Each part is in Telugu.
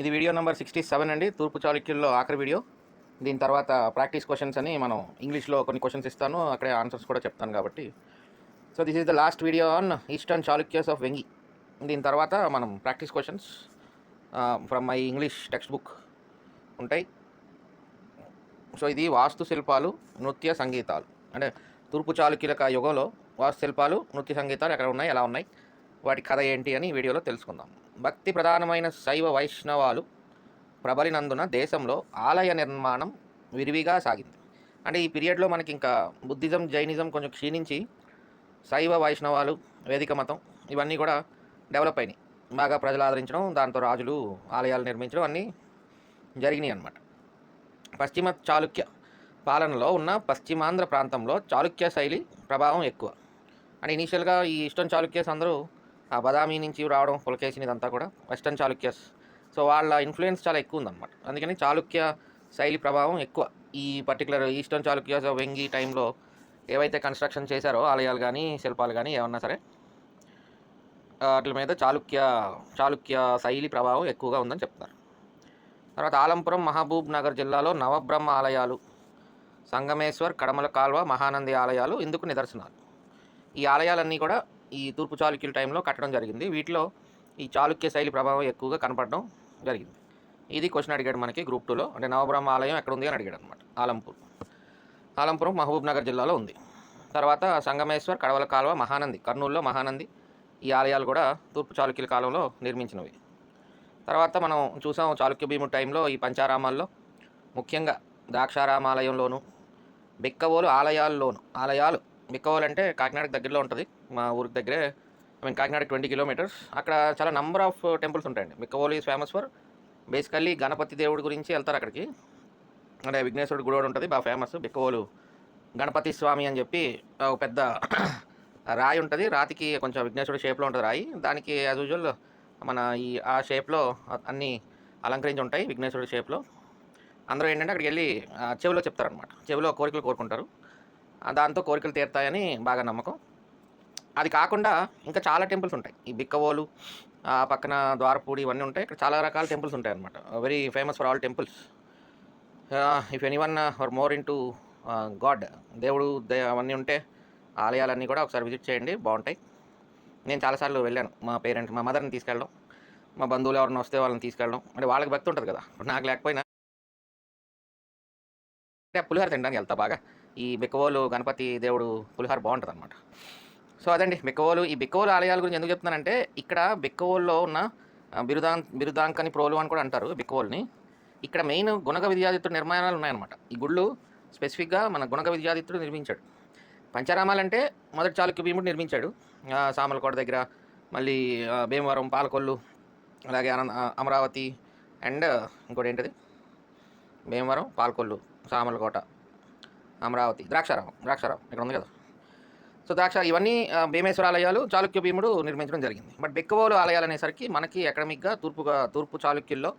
ఇది వీడియో నెంబర్ 67 అండి. తూర్పు చాళుక్యుల్లో ఆఖరి వీడియో. దీని తర్వాత ప్రాక్టీస్ క్వశ్చన్స్ అని మనం ఇంగ్లీష్లో కొన్ని క్వశ్చన్స్ ఇస్తాను, అక్కడే ఆన్సర్స్ కూడా చెప్తాను కాబట్టి. So this is the last video on eastern Chalukyas of Vengi. దీని తర్వాత మనం practice questions from my English text book ఉంటాయి. సో ఇది వాస్తు శిల్పాలు, నృత్య సంగీతాలు, అంటే తూర్పు చాళుక్యుల యుగంలో వాస్తు శిల్పాలు, నృత్య సంగీతాలు ఎక్కడ ఉన్నాయి, ఎలా ఉన్నాయి, వాటి కథ ఏంటి అని వీడియోలో తెలుసుకుందాం. భక్తి ప్రధానమైన శైవ వైష్ణవాలు ప్రబలినందున దేశంలో ఆలయ నిర్మాణం విరివిగా సాగింది. అంటే ఈ పీరియడ్లో మనకి ఇంకా బుద్ధిజం, జైనిజం కొంచెం క్షీణించి శైవ వైష్ణవాలు, వేదిక మతం ఇవన్నీ కూడా డెవలప్ అయినాయి. బాగా ప్రజలు ఆదరించడం, దాంతో రాజులు ఆలయాలు నిర్మించడం అన్నీ జరిగినాయి అన్నమాట. పశ్చిమ చాళుక్య పాలనలో ఉన్న పశ్చిమాంధ్ర ప్రాంతంలో చాళుక్య శైలి ప్రభావం ఎక్కువ. అంటే ఇనీషియల్గా ఈ ఈస్టర్న్ చాళుక్యస్ అందరూ ఆ బదామి నుంచి రావడం, పులకేశిని ఇదంతా కూడా వెస్టర్న్ చాళుక్యస్. సో వాళ్ళ ఇన్ఫ్లుయెన్స్ చాలా ఎక్కువ ఉందన్నమాట. అందుకని చాళుక్య శైలి ప్రభావం ఎక్కువ. ఈ పర్టికులర్ ఈస్టర్న్ చాళుక్యస్ వెంగి టైంలో ఏవైతే కన్స్ట్రక్షన్ చేశారో ఆలయాలు కానీ శిల్పాలు కానీ ఏమన్నా సరే వాటి మీద చాళుక్య శైలి ప్రభావం ఎక్కువగా ఉందని చెప్తారు. తర్వాత ఆలంపురం, మహబూబ్ నగర్ జిల్లాలో నవబ్రహ్మ ఆలయాలు, సంగమేశ్వర్, కడమల కాల్వ, మహానంది ఆలయాలు ఇందుకు నిదర్శనాలు. ఈ ఆలయాలన్నీ కూడా ఈ తూర్పు చాళుక్యుల టైంలో కట్టడం జరిగింది. వీటిలో ఈ చాళుక్య శైలి ప్రభావం ఎక్కువగా కనపడడం జరిగింది. ఇది క్వశ్చన్ అడిగాడు మనకి గ్రూప్ 2లో. అంటే నవబ్రహ్మ ఆలయం ఎక్కడ ఉంది అని అడిగాడు అనమాట. ఆలంపురం మహబూబ్ నగర్ జిల్లాలో ఉంది. తర్వాత సంగమేశ్వర్, కడవల కాల్వ, మహానంది, కర్నూలులో మహానంది. ఈ ఆలయాలు కూడా తూర్పు చాళుక్యుల కాలంలో నిర్మించినవి. తర్వాత మనం చూసాం చాళుక్య భీముడి టైంలో ఈ పంచారామాల్లో ముఖ్యంగా ద్రాక్షారామాలయంలోను, బిక్కవోలు ఆలయాలు బిక్కవోలు అంటే కాకినాడకి దగ్గరలో ఉంటుంది, మా ఊరికి దగ్గరే. కాకినాడకి 20 కిలోమీటర్స్. అక్కడ చాలా నంబర్ ఆఫ్ టెంపుల్స్ ఉంటాయండి. Bikkavolu is famous for basically Ganapati దేవుడి గురించి వెళ్తారు అక్కడికి. అంటే విఘ్నేశ్వరుడు గుడి ఉంటుంది, బాగా ఫేమస్. బిక్కవోలు గణపతి స్వామి అని చెప్పి ఒక పెద్ద రాయి ఉంటుంది. రాతికి కొంచెం విఘ్నేశ్వరుడు షేప్లో ఉంటుంది రాయి. దానికి యాజ్ యూజువల్ మన ఆ షేప్లో అన్నీ అలంకరించి ఉంటాయి, విఘ్నేశ్వరుడి షేప్లో. అందరూ ఏంటంటే అక్కడికి వెళ్ళి చెవిలో చెప్తారనమాట. చెవిలో కోరికలు కోరుకుంటారు, దాంతో కోరికలు తీరుతాయని బాగా నమ్మకం. అది కాకుండా ఇంకా చాలా టెంపుల్స్ ఉంటాయి. ఈ బిక్కవోలు పక్కన ద్వారపూడి ఇవన్నీ ఉంటాయి. ఇక్కడ చాలా రకాల టెంపుల్స్ ఉంటాయి అనమాట. Very famous for all temples. If anyone are more into god, దేవుడు అవన్నీ ఉంటే ఆలయాలన్నీ కూడా ఒకసారి విజిట్ చేయండి, బాగుంటాయి. నేను చాలాసార్లు వెళ్ళాను. మా మదర్ని తీసుకెళ్ళడం, మా బంధువులు ఎవరైనా వస్తే వాళ్ళని తీసుకెళ్ళడం. అంటే వాళ్ళకి భక్తి ఉంటుంది కదా, నాకు లేకపోయినా. అంటే పులిహోర తినడానికి వెళ్తా బాగా. ఈ బిక్కవోలు గణపతి దేవుడు పులిహోర బాగుంటుంది అనమాట. సో అదండి బిక్కవోలు. ఈ బిక్కవోలు ఆలయాల గురించి ఎందుకు చెప్తున్నానంటే, ఇక్కడ బిక్కవోలులో ఉన్న బిరుదాంకని ప్రోలు అని కూడా అంటారు బిక్కవోలుని. ఇక్కడ మెయిన్ గుణక విద్యాదిత్యుడు నిర్మాణాలు ఉన్నాయన్నమాట. ఈ గుళ్ళు స్పెసిఫిక్గా మన గుణక విద్యాదిత్యుడు నిర్మించాడు. పంచరామాలంటే మొదటి చాళుక్య భీముడు నిర్మించాడు. సామలకోట దగ్గర, మళ్ళీ భీమవరం, పాలకొల్లు, అలాగే అమరావతి, అండ్ ఇంకోటి ఏంటిది, భీమవరం, పాలకొల్లు, సామలకోట, అమరావతి, ద్రాక్షారామం ఇక్కడ ఉంది కదా. సో ఇవన్నీ భీమేశ్వర ఆలయాలు చాళుక్య భీముడు నిర్మించడం జరిగింది. బట్ బిక్కవోలు ఆలయాలు అనేసరికి మనకి ఎకడమిక్గా తూర్పు చాళుక్యుల్లో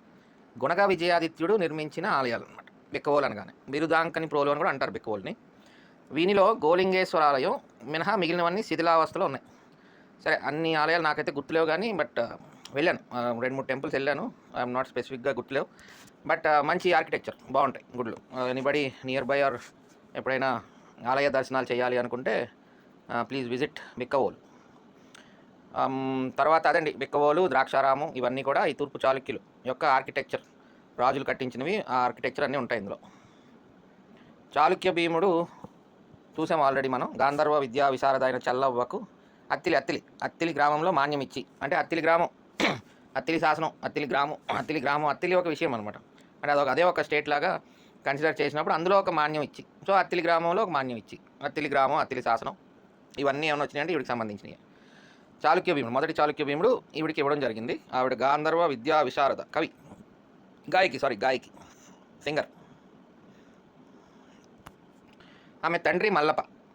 గుణక విజయాదిత్యుడు నిర్మించిన ఆలయాలు అనమాట బిక్కవోలు అనగానే. బిరుదాంకని ప్రోలు అని కూడా అంటారు బిక్కవోలుని. వీనిలో గోలింగేశ్వర ఆలయం మినహా మిగిలినవన్నీ శిథిలావస్థలో ఉన్నాయి. సరే, అన్ని ఆలయాలు నాకైతే గుర్తులేవు కానీ, బట్ వెళ్ళాను, 2-3 టెంపుల్స్ వెళ్ళాను. ఐఎమ్ నాట్ స్పెసిఫిక్గా గుర్తులేవు, బట్ మంచి ఆర్కిటెక్చర్, బాగుంటాయి గుళ్ళు. ఎనీబడి నియర్ బై ఆర్ ఎప్పుడైనా ఆలయ దర్శనాలు చేయాలి అనుకుంటే ప్లీజ్ విజిట్ బిక్కవోలు. తర్వాత అదండి బిక్కవోలు, ద్రాక్షారామం ఇవన్నీ కూడా ఈ తూర్పు చాళుక్యులు యొక్క ఆర్కిటెక్చర్, రాజులు కట్టించినవి. ఆ ఆర్కిటెక్చర్ అన్నీ ఉంటాయి ఇందులో. చాళుక్య భీముడు చూసాం ఆల్రెడీ మనం. గాంధర్వ విద్యా విశారద అయిన చల్లవ్వకు అత్తిలి గ్రామంలో మాన్యం ఇచ్చి, అంటే అత్తిలి గ్రామం, అత్తిలి శాసనం, అత్తిలి గ్రామం, అత్తిలి ఒక విషయం అనమాట. అంటే అదే ఒక స్టేట్ లాగా కన్సిడర్ చేసినప్పుడు అందులో ఒక మాన్యం ఇచ్చి, సో అత్తిలి గ్రామంలో ఒక మాన్యం ఇచ్చి, అత్తిలి గ్రామం, అత్తిలి శాసనం ఇవన్నీ ఏమైనా వచ్చినాయంటే ఈవిడికి సంబంధించినవి. చాళుక్య భీముడు, మొదటి చాళుక్య భీముడు ఈవిడికి ఇవ్వడం జరిగింది. ఆవిడ గాంధర్వ విద్యా విశారద, గాయకి, సింగర్. ఆమె తండ్రి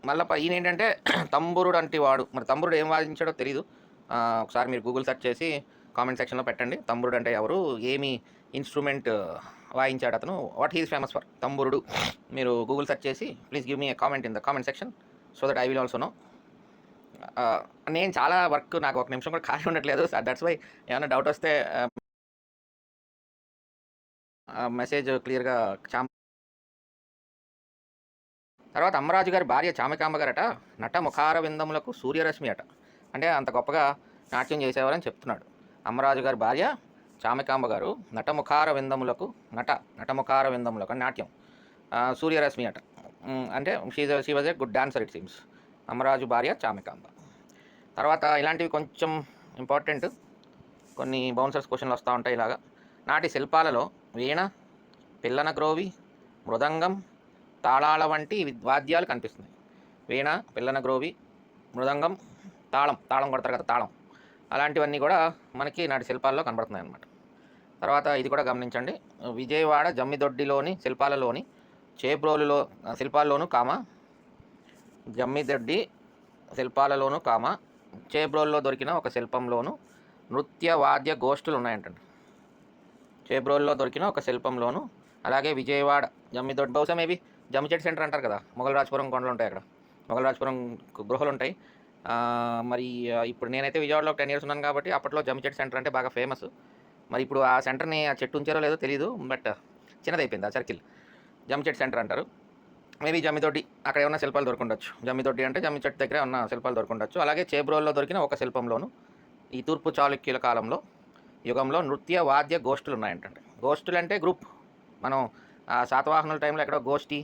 మల్లప్ప ఈయన ఏంటంటే తంబురుడు అంటే వాడు. మరి తంబురుడు ఏం వాయించాడో తెలీదు. ఒకసారి మీరు గూగుల్ సెర్చ్ చేసి కామెంట్ సెక్షన్లో పెట్టండి, తంబురుడు అంటే ఎవరు, ఏమి ఇన్స్ట్రుమెంట్ వాయించాడు అతను, what he's famous for. Tumburudu మీరు గూగుల్ సెర్చ్ చేసి please give me a comment in the comment section so that I will also know. నేను చాలా వర్క్, నాకు ఒక నిమిషం కూడా ఖాళీ ఉండట్లేదు. దట్స్ వై ఏమైనా డౌట్ వస్తే మెసేజ్ క్లియర్గా తర్వాత అమ్మరాజు గారి భార్య చామకాంబ గారట నట ముఖార విందములకు సూర్యరశ్మి అట. అంటే అంత గొప్పగా నాట్యం చేసేవారని చెప్తున్నాడు. అమ్మరాజు గారి భార్య చామకాంబ గారు నటముఖార విందములకు నటముఖార విందములకు నాట్యం సూర్యరశ్మి అట. అంటే she was a good dancer it seems. Ammaraju భార్య చామకాంబ. తర్వాత ఇలాంటివి కొంచెం ఇంపార్టెంట్ కొన్ని బౌన్సర్స్ క్వశ్చన్లు వస్తూ ఉంటాయి. ఇలాగా నాటి శిల్పాలలో వీణ, పిల్లన గ్రోవి, మృదంగం, తాళాల వంటి వాద్యాలు కనిపిస్తున్నాయి. వీణ, పిల్లన గ్రోవి, మృదంగం, తాళం కొడతారు కదా, తాళం, అలాంటివన్నీ కూడా మనకి నాటి శిల్పాల్లో కనబడుతున్నాయి అన్నమాట. తర్వాత ఇది కూడా గమనించండి, విజయవాడ జమ్మిదొడ్డిలోని శిల్పాలలోని చేబ్రోలులో శిల్పాల్లోనూ జమ్మిదొడ్డి శిల్పాలలోనూ చేబ్రోలులో దొరికిన ఒక శిల్పంలోనూ నృత్య వాద్య గోష్ఠులు ఉన్నాయంటండి. చేబ్రోలులో దొరికిన ఒక శిల్పంలోనూ, అలాగే విజయవాడ జమ్మిదొడ్డి, బహుశా మేబీ జమ్మిచెట్టు సెంటర్ అంటారు కదా, మొగలరాజపురం కొండలు ఉంటాయి అక్కడ, మొగలరాజపురం గృహలు ఉంటాయి. మరి ఇప్పుడు నేనైతే విజయవాడలో 10 years ఉన్నాను కాబట్టి అప్పట్లో జమ్మిచెట్టు సెంటర్ అంటే బాగా ఫేమస్. మరి ఇప్పుడు ఆ సెంటర్ని ఆ చెట్టు ఉంచారో లేదో తెలియదు, బట్ చిన్నదైపోయింది ఆ సర్కిల్. జమ్మిచెట్టు సెంటర్ అంటారు. మేబీ జమ్మిదొడ్డి అక్కడ ఏమన్నా శిల్పాలు దొరకుండొచ్చు. జమ్మిదొడ్డి అంటే జమ్మి చెట్టు దగ్గర ఉన్న శిల్పాలు దొరకుండొచ్చు. అలాగే చేబ్రోల్లో దొరికిన ఒక శిల్పంలోను ఈ తూర్పు చాళుక్యుల యుగంలో నృత్య వాద్య గోష్ఠులు ఉన్నాయంటండి. గోష్ఠులు అంటే గ్రూప్. మనం శాతవాహనుల టైంలో ఎక్కడో గోష్ఠి,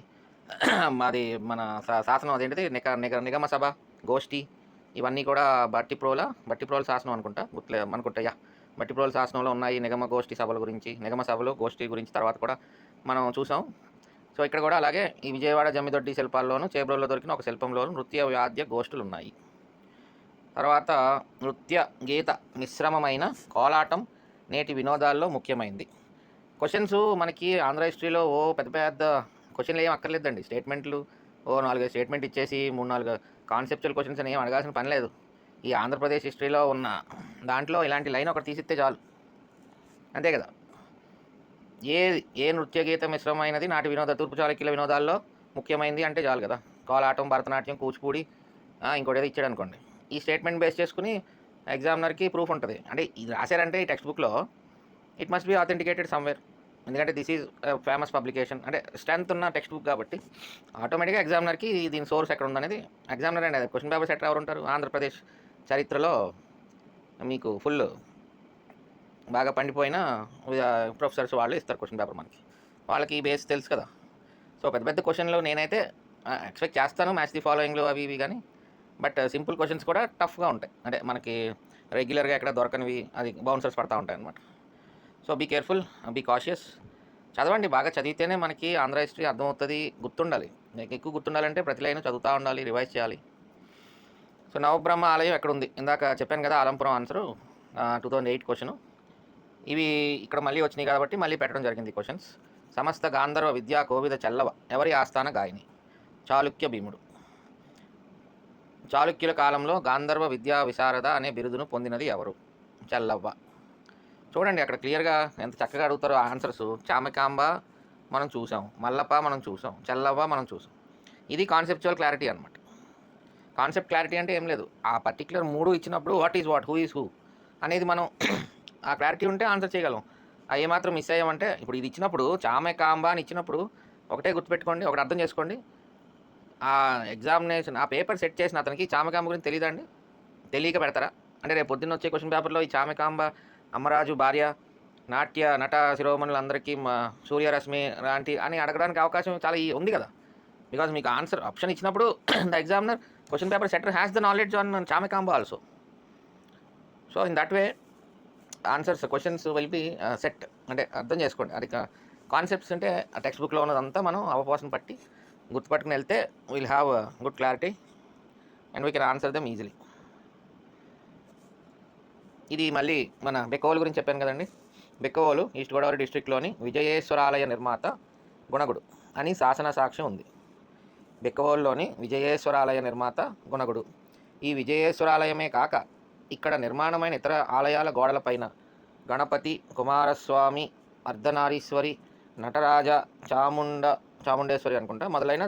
అది మన శాసనం అదేంటిది నిగమ సభ, గోష్ఠి, ఇవన్నీ కూడా బట్టిప్రోల శాసనం అనుకుంటా. బట్టిప్రోల శాసనంలో ఉన్నాయి నిగమ గోష్ఠి సభల గురించి, నిగమ సభలు గోష్ఠి గురించి తర్వాత కూడా మనం చూసాం. సో ఇక్కడ కూడా అలాగే ఈ విజయవాడ జమ్మిదొడ్డి శిల్పాల్లోనూ చేబ్రోల్లో దొరికిన ఒక శిల్పంలోనూ నృత్య వాద్య గోష్ఠులు ఉన్నాయి. తర్వాత నృత్య గీత మిశ్రమమైన కోలాటం నేటి వినోదాల్లో ముఖ్యమైంది. క్వశ్చన్స్ మనకి ఆంధ్ర హిస్టరీలో పెద్ద పెద్ద క్వశ్చన్లు ఏం అక్కర్లేదండి. స్టేట్మెంట్లు 4 స్టేట్మెంట్ ఇచ్చేసి 3-4 కాన్సెప్చువల్ క్వశ్చన్స్ అని ఏం అడగాల్సిన పని లేదు. ఈ ఆంధ్రప్రదేశ్ హిస్టరీలో ఉన్న దాంట్లో ఇలాంటి లైన్ ఒకటి తీసిస్తే చాలు, అంతే కదా. ఏ నృత్య గీత మిశ్రమైనది నాటి తూర్పు చాళుక్యుల వినోదాల్లో ముఖ్యమైనది అంటే చాలు కదా. కోలాటం, భరతనాట్యం, కూచిపూడి, ఇంకోటి ఏదో ఇచ్చాడు అనుకోండి, ఈ స్టేట్మెంట్ బేస్ చేసుకుని ఎగ్జామినర్కి ప్రూఫ్ ఉంటుంది. అంటే ఇది రాశారంటే ఈ టెక్స్ట్ బుక్లో it must be authenticated somewhere. ఎందుకంటే దిస్ ఈజ్ ఫేమస్ పబ్లికేషన్, అంటే స్ట్రెంత్ ఉన్న టెక్స్ట్ బుక్ కాబట్టి ఆటోమేటిక్గా ఎగ్జామినర్కి దీని సోర్స్ ఎక్కడ ఉందనేది ఎగ్జామినర్ అండి. అది క్వశ్చన్ పేపర్ సెటర్ ఎవరు ఉంటారు ఆంధ్రప్రదేశ్ చరిత్రలో మీకు ఫుల్ బాగా పండిపోయిన ప్రొఫెసర్స్ వాళ్ళు ఇస్తారు క్వశ్చన్ పేపర్ మనకి, వాళ్ళకి ఈ బేస్ తెలుసు కదా. సో పెద్ద పెద్ద క్వశ్చన్లు నేనైతే ఎక్స్పెక్ట్ చేస్తాను, మ్యాచ్ ది ఫాలోయింగ్లు అవి ఇవి, కానీ బట్ సింపుల్ క్వశ్చన్స్ కూడా టఫ్గా ఉంటాయి. అంటే మనకి రెగ్యులర్గా ఎక్కడ దొరకనివి అది బౌన్సర్స్ పడతా ఉంటాయి అన్నమాట. So be careful, be cautious. చదవండి, బాగా చదివితేనే మనకి ఆంధ్ర హిస్టరీ అర్థమవుతుంది, గుర్తుండాలి. ఎక్కువ గుర్తుండాలంటే ప్రతి లైన్ చదువుతూ ఉండాలి, రివైజ్ చేయాలి. సో నవబ్రహ్మ ఆలయం ఎక్కడ ఉంది? ఇందాక చెప్పాను కదా, ఆలంపురం ఆన్సరు 2008 క్వశ్చను. ఇవి ఇక్కడ మళ్ళీ వచ్చినాయి కాబట్టి మళ్ళీ పెట్టడం జరిగింది క్వశ్చన్స్. సమస్త గాంధర్వ విద్యా కోవిద చెల్లవ ఎవరి ఆస్థాన గాయని? చాళుక్య భీముడు. చాళుక్యుల కాలంలో గాంధర్వ విద్యా విశారద అనే బిరుదును పొందినది ఎవరు? చెల్లవ్వ. చూడండి అక్కడ క్లియర్గా ఎంత చక్కగా అడుగుతారో ఆన్సర్స్. చామకాంబ మనం చూసాం, మల్లప్ప మనం చూసాం, చెల్లవ్వ మనం చూసాం. ఇది కాన్సెప్చువల్ క్లారిటీ అనమాట. కాన్సెప్ట్ క్లారిటీ అంటే ఏం లేదు, ఆ పర్టికులర్ 3 ఇచ్చినప్పుడు what is what, who is who అనేది మనం ఆ క్లారిటీ ఉంటే ఆన్సర్ చేయగలం. అవి ఏమాత్రం మిస్ అయ్యామంటే, ఇప్పుడు ఇది ఇచ్చినప్పుడు చామకాంబ అని ఇచ్చినప్పుడు ఒకటే గుర్తుపెట్టుకోండి, ఒకటి అర్థం చేసుకోండి. ఆ ఎగ్జామినేషన్ ఆ పేపర్ సెట్ చేసిన అతనికి చామకాంబ గురించి తెలియదండి, తెలియక పెడతారా? అంటే రేపు పొద్దున్న వచ్చే క్వశ్చన్ పేపర్లో ఈ చామకాంబ అమ్మరాజు భార్య, నట శిరోమణులందరికీ సూర్యరశ్మి లాంటి అని అడగడానికి అవకాశం చాలా ఉంది కదా. బికాజ్ మీకు ఆన్సర్ ఆప్షన్ ఇచ్చినప్పుడు the examiner question paper setter has the knowledge on చామకాంబ also. So in that way answers questions will be set. అంటే అర్థం చేసుకోండి, అది కాన్సెప్ట్స్ అంటే ఆ టెక్స్ట్ బుక్లో ఉన్నదంతా మనం అవపోసం పట్టి గుర్తుపట్టుకుని వెళ్తే will have good clarity and we can answer them easily. ఇది మళ్ళీ మన బెక్కవోలు గురించి చెప్పాను కదండి. బెక్కవోలు ఈస్ట్ గోదావరి డిస్ట్రిక్ట్లోని విజయేశ్వరాలయ నిర్మాత గుణగుడు అని శాసన సాక్ష్యం ఉంది. బెక్కవోలులోని విజయేశ్వరాలయ నిర్మాత గుణగుడు. ఈ విజయేశ్వరాలయమే కాక ఇక్కడ నిర్మాణమైన ఇతర ఆలయాల గోడలపైన గణపతి, కుమారస్వామి, అర్ధనారీశ్వరి, నటరాజ, చాముండేశ్వరి అనుకుంటా మొదలైన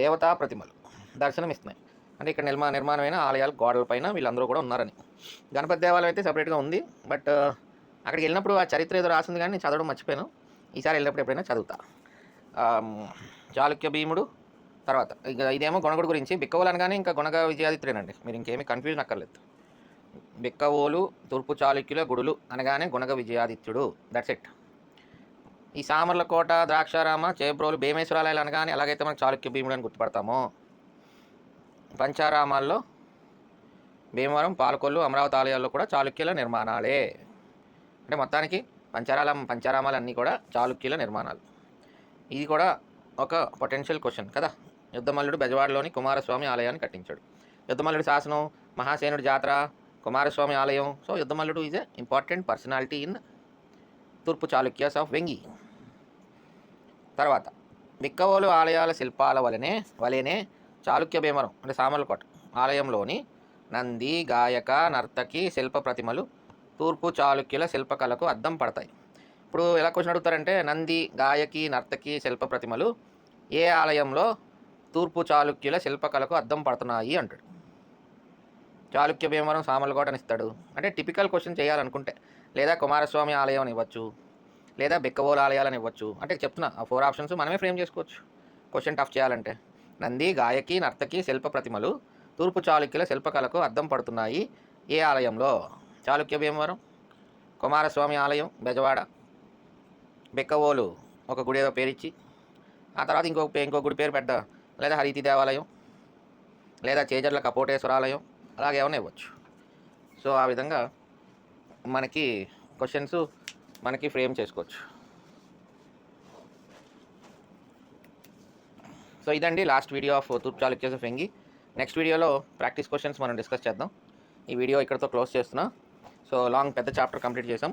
దేవతా ప్రతిమలు దర్శనమిస్తున్నాయి. అంటే ఇక్కడ నిర్మాణమైన ఆలయాల గోడలపైన వీళ్ళందరూ కూడా ఉన్నారని. గణపతి దేవాలయం అయితే సపరేట్గా ఉంది, బట్ అక్కడికి వెళ్ళినప్పుడు ఆ చరిత్ర ఏదో రాసింది కానీ నేను చదవడం మర్చిపోయాను. ఈసారి వెళ్ళినప్పుడు ఎప్పుడైనా చదువుతా. చాళుక్య భీముడు తర్వాత ఇదేమో గొణగుడు గురించి. బిక్కవోలు అనగానే ఇంకా గొణగ విజయాదిత్యుడేనండి, మీరు ఇంకేమీ కన్ఫ్యూజన్ అక్కర్లేదు. బిక్కవోలు తూర్పు చాళుక్యుల గుడులు అనగానే గుణగ విజయాదిత్యుడు, దట్స్ ఇట్. ఈ సామర్లకోట, ద్రాక్షారామ, చేబ్రోలు, భీమేశ్వరాలయాలు అనగానే ఎలాగైతే మనకు చాళుక్య భీముడు అని గుర్తుపడతామో, పంచారామాల్లో భీమవరం, పాలకొల్లు, అమరావతి ఆలయాల్లో కూడా చాళుక్యుల నిర్మాణాలే. అంటే మొత్తానికి పంచారామాలు అన్నీ కూడా చాళుక్యుల నిర్మాణాలు. ఇది కూడా ఒక పొటెన్షియల్ క్వశ్చన్ కదా. యుద్ధమల్లుడు బెజవాడలోని కుమారస్వామి ఆలయాన్ని కట్టించాడు. యుద్ధమల్లుడి శాసనం, మహాసేనుడి జాతర, కుమారస్వామి ఆలయం. So Yuddhamalludu is a important personality in తూర్పు చాళుక్యాస్ ఆఫ్ వెంగి. తర్వాత బిక్కవోలు ఆలయాల శిల్పాల వలనే చాళుక్య భీమవరం అంటే సామర్లకోట ఆలయంలోని నంది, గాయక, నర్తకి శిల్ప ప్రతిమలు తూర్పు చాళుక్యుల శిల్పకళకు అద్దం పడతాయి. ఇప్పుడు ఎలా క్వశ్చన్ అడుగుతారంటే, నంది, గాయకి, నర్తకి శిల్ప ప్రతిమలు ఏ ఆలయంలో తూర్పు చాళుక్యుల శిల్పకళకు అద్దం పడుతున్నాయి అంటాడు. చాళుక్య భీమవరం సామర్లకోట అని ఇస్తాడు. అంటే టిపికల్ క్వశ్చన్ చేయాలనుకుంటే లేదా కుమారస్వామి ఆలయం అని ఇవ్వచ్చు, లేదా బిక్కవోలు ఆలయాలని ఇవ్వచ్చు. అంటే చెప్తున్నా ఆ 4 ఆప్షన్స్ మనమే ఫ్రేమ్ చేసుకోవచ్చు క్వశ్చన్ టఫ్ చేయాలంటే. నంది, గాయకి, నర్తకి శిల్ప ప్రతిమలు తూర్పు చాళుక్యుల శిల్పకళకు అద్దం పడుతున్నాయి ఏ ఆలయంలో? చాళుక్య భీమవరం, కుమారస్వామి ఆలయం బెజవాడ, బిక్కవోలు ఒక గుడి ఏదో పేరిచ్చి ఆ తర్వాత ఇంకో గుడి పేరు పెద్ద, లేదా హరితి దేవాలయం, లేదా చేజర్ల కపోటేశ్వరాలయం, అలాగే ఏమైనా ఇవ్వచ్చు. సో ఆ విధంగా మనకి క్వశ్చన్స్ మనకి ఫ్రేమ్ చేసుకోవచ్చు. సో ఇదండి లాస్ట్ వీడియో ఆఫ్ తూర్పు చాళుక్యాస్ ఆఫ్ వెంగి. నెక్స్ట్ వీడియోలో ప్రాక్టీస్ క్వశ్చన్స్ మనం డిస్కస్ చేద్దాం. ఈ వీడియో ఇక్కడతో క్లోజ్ చేస్తున్నా. సో పెద్ద చాప్టర్ కంప్లీట్ చేసాం.